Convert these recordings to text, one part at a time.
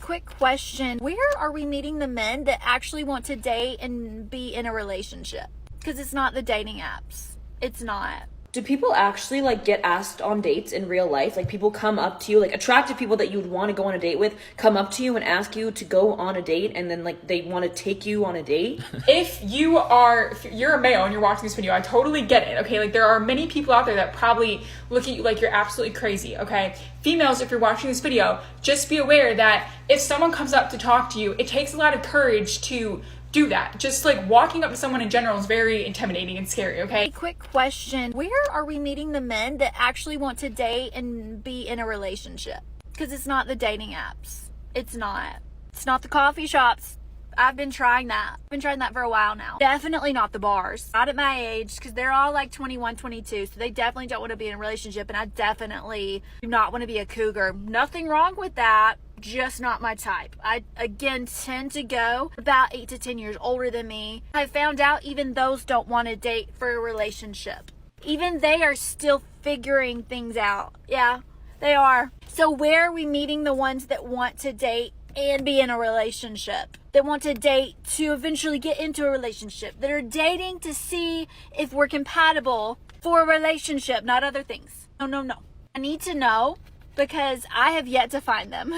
quick question. Where are we meeting the men that actually want to date and be in a relationship? Because it's not the dating apps. It's not. Do people actually like get asked on dates in real life? Like people come up to you, like attractive people that you'd want to go on a date with, come up to you and ask you to go on a date, and then like they want to take you on a date? If you're a male and you're watching this video, I totally get it, okay? Like there are many people out there that probably look at you like you're absolutely crazy, okay? Females, if you're watching this video, just be aware that if someone comes up to talk to you, it takes a lot of courage to do that. Just like walking up to someone in general is very intimidating and scary, okay? Quick question. Where are we meeting the men that actually want to date and be in a relationship? Because it's not the dating apps. It's not. It's not the coffee shops. I've been trying that. I've been trying that for a while now. Definitely not the bars. Not at my age, because they're all like 21, 22, so they definitely don't want to be in a relationship, and I definitely do not want to be a cougar. Nothing wrong with that. Just not my type. I, again, tend to go about 8 to 10 years older than me. I found out even those don't want to date for a relationship. Even they are still figuring things out. Yeah, they are. So where are we meeting the ones that want to date and be in a relationship? That want to date to eventually get into a relationship. That are dating to see if we're compatible for a relationship, not other things. No. I need to know, because I have yet to find them.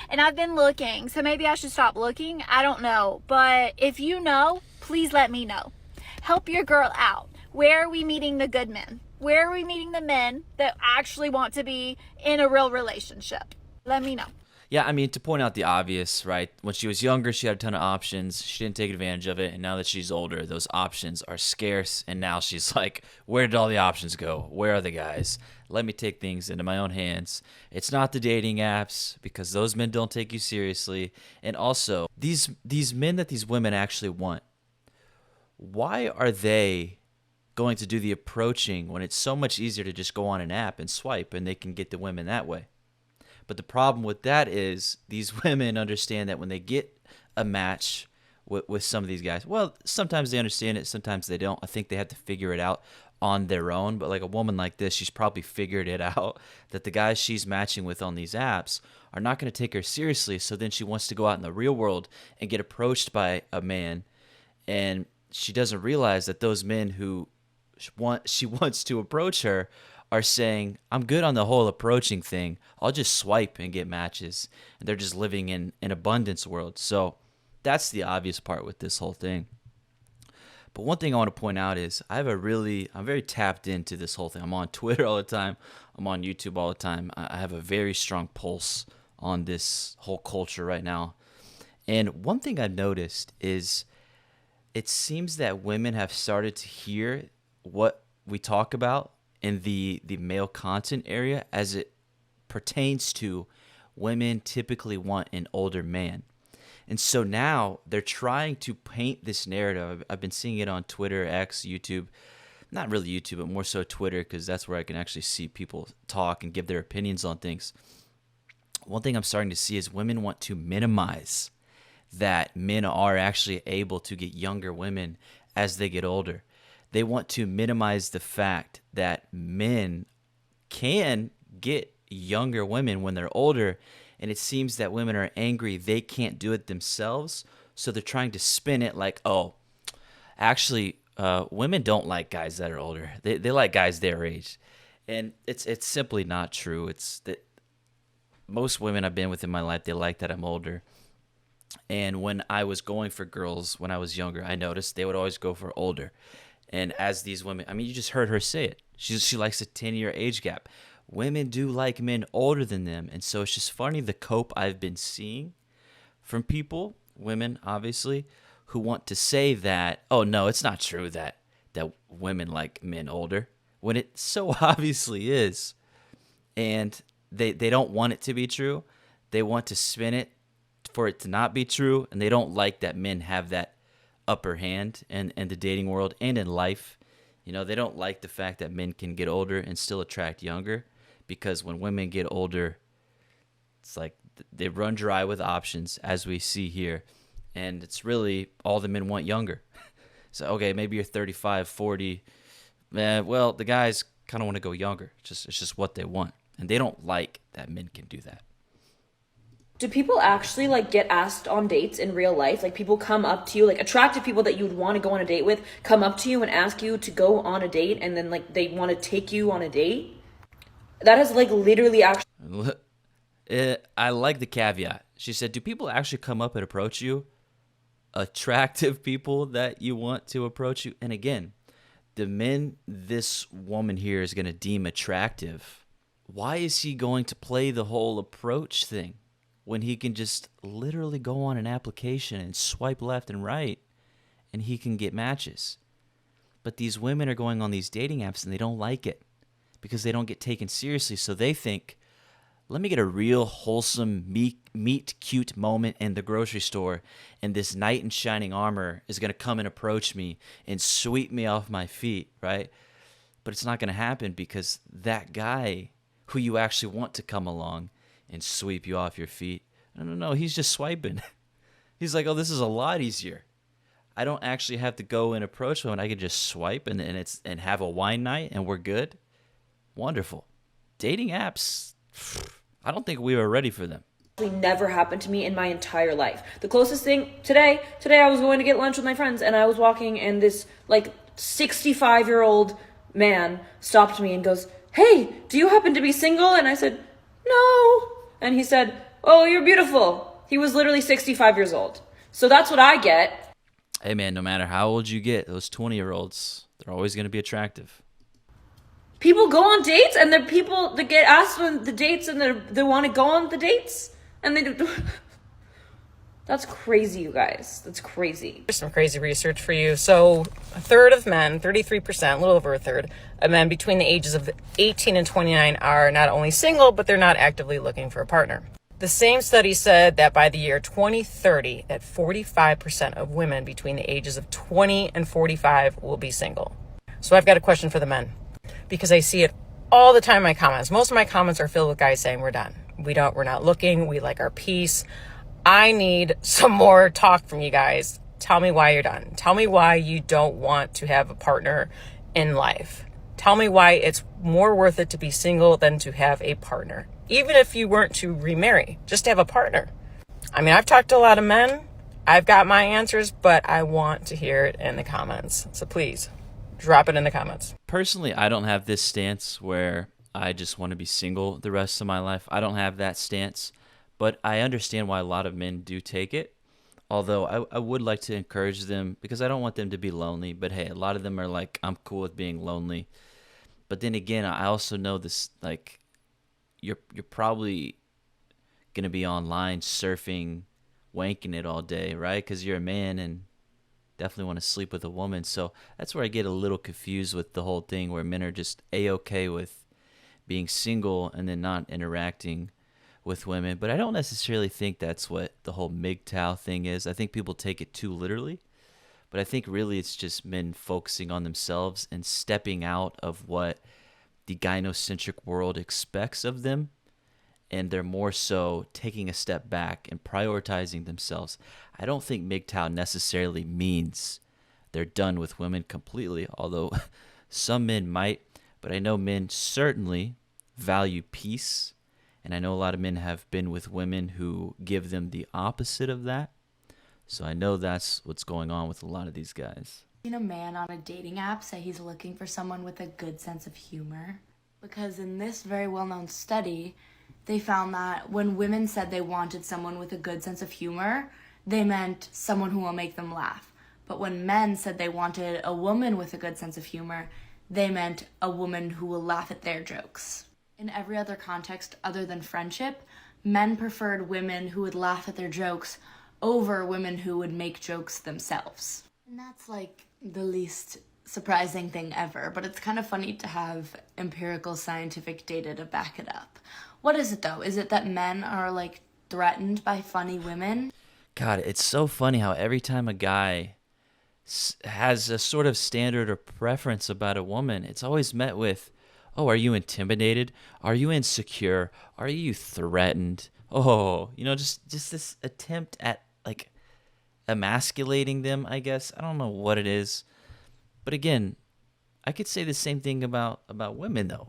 And I've been looking, so maybe I should stop looking. I don't know. But if you know, please let me know. Help your girl out. Where are we meeting the good men? Where are we meeting the men that actually want to be in a real relationship? Let me know. Yeah, I mean, to point out the obvious, right? When she was younger, she had a ton of options. She didn't take advantage of it. And now that she's older, those options are scarce. And now she's like, where did all the options go? Where are the guys? Let me take things into my own hands. It's not the dating apps, because those men don't take you seriously. And also, these men that these women actually want, why are they going to do the approaching when it's so much easier to just go on an app and swipe and they can get the women that way? But the problem with that is these women understand that when they get a match with some of these guys, well, sometimes they understand it, sometimes they don't. I think they have to figure it out on their own. But like a woman like this, she's probably figured it out that the guys she's matching with on these apps are not going to take her seriously. So then she wants to go out in the real world and get approached by a man. And she doesn't realize that those men who she wants to approach her are saying, I'm good on the whole approaching thing. I'll just swipe and get matches. And they're just living in an abundance world. So that's the obvious part with this whole thing. But one thing I want to point out is I'm very tapped into this whole thing. I'm on Twitter all the time. I'm on YouTube all the time. I have a very strong pulse on this whole culture right now. And one thing I've noticed is it seems that women have started to hear what we talk about in the male content area as it pertains to women typically want an older man. And so now they're trying to paint this narrative. I've been seeing it on Twitter, X, YouTube. Not really YouTube, but more so Twitter, because that's where I can actually see people talk and give their opinions on things. One thing I'm starting to see is women want to minimize that men are actually able to get younger women as they get older. They want to minimize the fact that men can get younger women when they're older, and it seems that women are angry they can't do it themselves, so they're trying to spin it like, oh, actually, women don't like guys that are older. They like guys their age, and it's simply not true. It's that most women I've been with in my life, they like that I'm older. And when I was going for girls when I was younger, I noticed they would always go for older. And as these women, I mean, you just heard her say it. She likes a 10-year age gap. Women do like men older than them. And so it's just funny the cope I've been seeing from people, women obviously, who want to say that, oh, no, it's not true that women like men older, when it so obviously is. And they don't want it to be true. They want to spin it for it to not be true. And they don't like that men have that upper hand in the dating world and in life. You know, they don't like the fact that men can get older and still attract younger, because when women get older, it's like they run dry with options, as we see here, and it's really all the men want younger. So, okay, maybe you're 35, 40. Well, the guys kind of want to go younger. It's just what they want, and they don't like that men can do that. Do people actually like get asked on dates in real life? Like people come up to you, like attractive people that you would want to go on a date with, come up to you and ask you to go on a date, and then like they want to take you on a date? That has like literally actually. I like the caveat. She said, do people actually come up and approach you? Attractive people that you want to approach you? And again, the men this woman here is going to deem attractive, why is he going to play the whole approach thing when he can just literally go on an application and swipe left and right and he can get matches? But these women are going on these dating apps and they don't like it because they don't get taken seriously. So they think, let me get a real wholesome meet cute moment in the grocery store, and this knight in shining armor is going to come and approach me and sweep me off my feet, right? But it's not going to happen because that guy who you actually want to come along and sweep you off your feet, no, he's just swiping. He's like, oh, this is a lot easier. I don't actually have to go and approach women. I can just swipe and have a wine night and we're good. Wonderful. Dating apps, I don't think we were ready for them. Never happened to me in my entire life. The closest thing today I was going to get lunch with my friends and I was walking and this like 65-year-old man stopped me and goes, "Hey, do you happen to be single?" And I said, "No." And he said, "Oh, you're beautiful." He was literally 65 years old. So that's what I get. Hey man, no matter how old you get, those 20-year-olds, they're always going to be attractive. People go on dates and they're people that get asked on the dates and they want to go on the dates and they do. That's crazy, you guys. That's crazy. Here's some crazy research for you. So a third of men, 33%, a little over a third of men between the ages of 18 and 29 are not only single, but they're not actively looking for a partner. The same study said that by the year 2030, that 45% of women between the ages of 20 and 45 will be single. So I've got a question for the men, because I see it all the time in my comments. Most of my comments are filled with guys saying we're done. We're not looking. We like our peace. I need some more talk from you guys. Tell me why you're done. Tell me why you don't want to have a partner in life. Tell me why it's more worth it to be single than to have a partner. Even if you weren't to remarry, just to have a partner. I mean, I've talked to a lot of men. I've got my answers, but I want to hear it in the comments. So please, drop it in the comments. Personally, I don't have this stance where I just want to be single the rest of my life. I don't have that stance, but I understand why a lot of men do take it. Although I would like to encourage them because I don't want them to be lonely. But hey, a lot of them are like, I'm cool with being lonely. But then again, I also know this, like, you're probably going to be online surfing, wanking it all day, right? Because you're a man and definitely want to sleep with a woman. So that's where I get a little confused with the whole thing where men are just A-okay with being single and then not interacting with women. But I don't necessarily think that's what the whole MGTOW thing is. I think people take it too literally. But I think really it's just men focusing on themselves and stepping out of what the gynocentric world expects of them. And they're more so taking a step back and prioritizing themselves. I don't think MGTOW necessarily means they're done with women completely, although some men might. But I know men certainly value peace. And I know a lot of men have been with women who give them the opposite of that. So I know that's what's going on with a lot of these guys. Seen a man on a dating app say he's looking for someone with a good sense of humor. Because in this very well-known study, they found that when women said they wanted someone with a good sense of humor, they meant someone who will make them laugh. But when men said they wanted a woman with a good sense of humor, they meant a woman who will laugh at their jokes. In every other context other than friendship, men preferred women who would laugh at their jokes over women who would make jokes themselves. And that's like the least surprising thing ever, but it's kind of funny to have empirical scientific data to back it up. What is it though? Is it that men are like threatened by funny women? God, it's so funny how every time a guy has a sort of standard or preference about a woman, it's always met with, oh, are you intimidated? Are you insecure? Are you threatened? Oh, just this attempt at like emasculating them, I guess. I don't know what it is. But again, I could say the same thing about women though.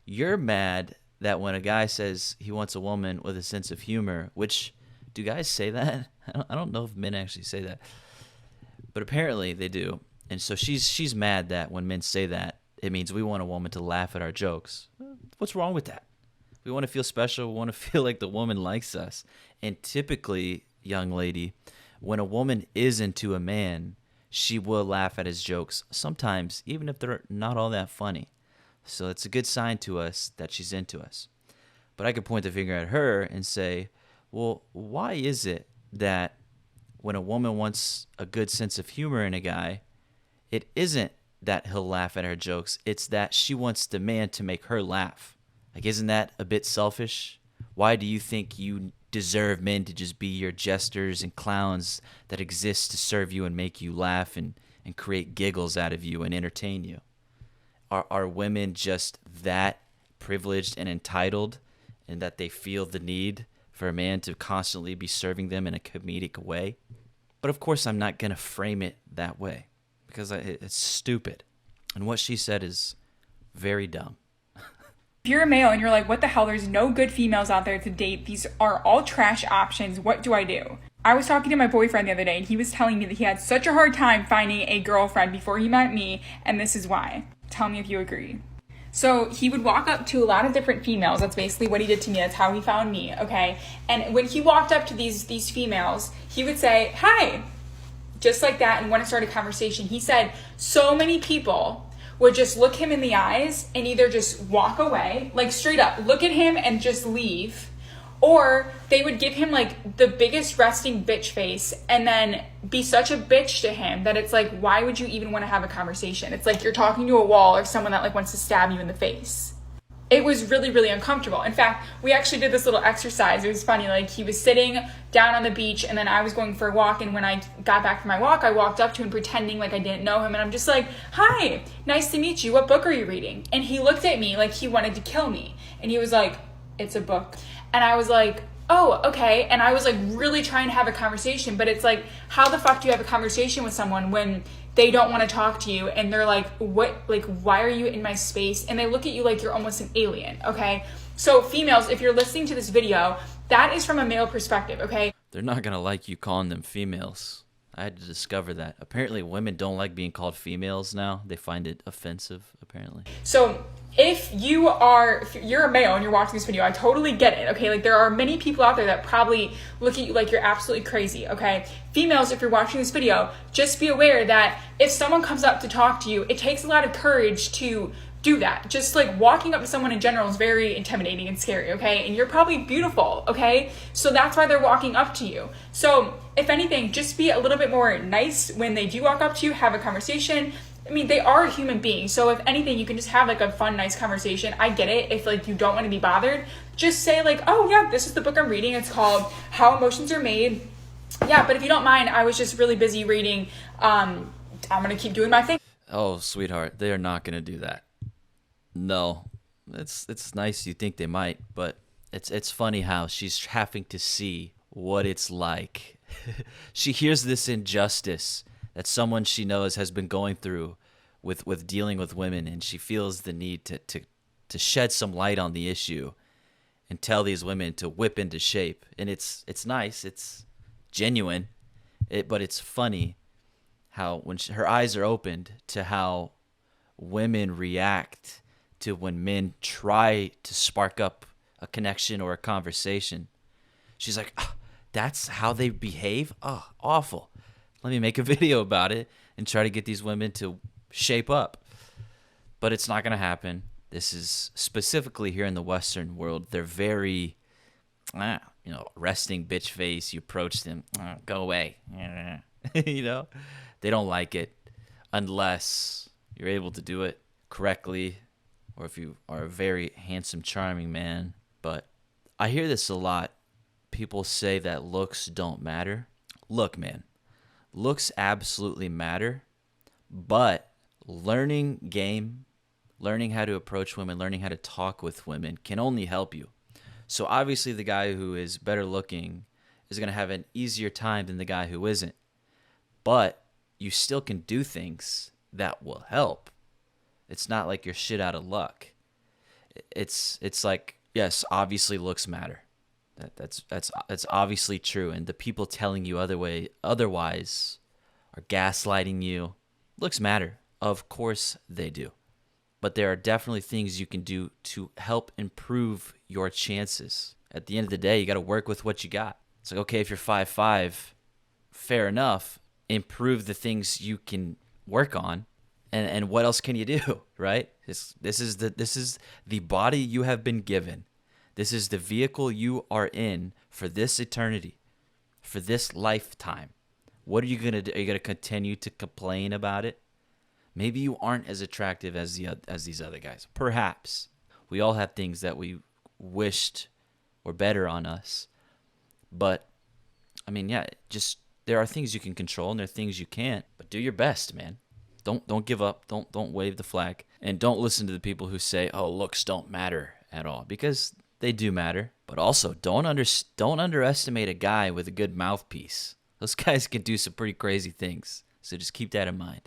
You're mad that when a guy says he wants a woman with a sense of humor, which, do guys say that? I don't know if men actually say that, but apparently they do. And so she's mad that when men say that, it means we want a woman to laugh at our jokes. What's wrong with that? We want to feel special. We want to feel like the woman likes us. And typically, young lady, when a woman is into a man, she will laugh at his jokes, sometimes even if they're not all that funny. So it's a good sign to us that she's into us. But I could point the finger at her and say, well, why is it that when a woman wants a good sense of humor in a guy, it isn't that he'll laugh at her jokes, it's that she wants the man to make her laugh? Like, isn't that a bit selfish? Why do you think you deserve men to just be your jesters and clowns that exist to serve you and make you laugh and create giggles out of you and entertain you? Are women just that privileged and entitled, and that they feel the need for a man to constantly be serving them in a comedic way? But of course, I'm not going to frame it that way because it's stupid. And what she said is very dumb. If you're a male and you're like, what the hell, there's no good females out there to date, these are all trash options, what do I do? I was talking to my boyfriend the other day and he was telling me that he had such a hard time finding a girlfriend before he met me, and this is why. Tell me if you agree. So he would walk up to a lot of different females. That's basically what he did to me. That's how he found me, okay? And when he walked up to these females, he would say, hi, just like that, and want to start a conversation. He said so many people would just look him in the eyes and either just walk away, like straight up, look at him and just leave, or they would give him like the biggest resting bitch face and then be such a bitch to him that it's like, why would you even want to have a conversation? It's like you're talking to a wall or someone that like wants to stab you in the face. It was really, really uncomfortable. In fact, we actually did this little exercise. It was funny. Like, he was sitting down on the beach and then I was going for a walk. And when I got back from my walk, I walked up to him pretending like I didn't know him. And I'm just like, hi, nice to meet you. What book are you reading? And he looked at me like he wanted to kill me. And he was like, it's a book. And I was like, oh, okay. And I was like really trying to have a conversation. But it's like, how the fuck do you have a conversation with someone when they don't want to talk to you and they're like, what, like, why are you in my space? And they look at you like you're almost an alien, okay? So females, if you're listening to this video, that is from a male perspective, okay? They're not going to like you calling them females. I had to discover that. Apparently women don't like being called females now. They find it offensive, apparently. So if you're a male and you're watching this video, I totally get it, okay? Like, there are many people out there that probably look at you like you're absolutely crazy, okay? Females, if you're watching this video, just be aware that if someone comes up to talk to you, it takes a lot of courage to do that. Just like walking up to someone in general is very intimidating and scary, okay? And you're probably beautiful, okay? So that's why they're walking up to you. So if anything, just be a little bit more nice when they do walk up to you, have a conversation. I mean, they are a human being. So if anything, you can just have like a fun, nice conversation. I get it. If like you don't want to be bothered, just say like, oh yeah, this is the book I'm reading. It's called How Emotions Are Made. Yeah, but if you don't mind, I was just really busy reading. I'm going to keep doing my thing. Oh, sweetheart, they are not going to do that. No, it's nice you think they might, but it's funny how she's having to see what it's like. She hears this injustice that someone she knows has been going through with dealing with women, and she feels the need to shed some light on the issue and tell these women to whip into shape. And it's nice, it's genuine, but it's funny how when her eyes are opened to how women react to when men try to spark up a connection or a conversation. She's like, oh, that's how they behave? Oh, awful. Let me make a video about it and try to get these women to shape up. But it's not going to happen. This is specifically here in the Western world. They're very, resting bitch face. You approach them, go away. They don't like it unless you're able to do it correctly, or if you are a very handsome, charming man. But I hear this a lot. People say that looks don't matter. Look, man, looks absolutely matter, but learning how to approach women, learning how to talk with women can only help you. So obviously the guy who is better looking is going to have an easier time than the guy who isn't. But you still can do things that will help. It's not like you're shit out of luck. It's like yes, obviously looks matter. That's obviously true, and the people telling you otherwise are gaslighting you. Looks matter. Of course they do. But there are definitely things you can do to help improve your chances. At the end of the day, you got to work with what you got. It's like, okay, if you're 5'5", fair enough. Improve the things you can work on, and what else can you do, right? This is the body you have been given. This is the vehicle you are in for this eternity, for this lifetime. What are you gonna do? Are you gonna continue to complain about it? Maybe you aren't as attractive as these other guys. Perhaps we all have things that we wished were better on us, but I mean, yeah, just there are things you can control and there are things you can't. But do your best, man. Don't give up. Don't wave the flag, and don't listen to the people who say, "Oh, looks don't matter at all," because they do matter. But also, don't underestimate a guy with a good mouthpiece. Those guys can do some pretty crazy things. So just keep that in mind.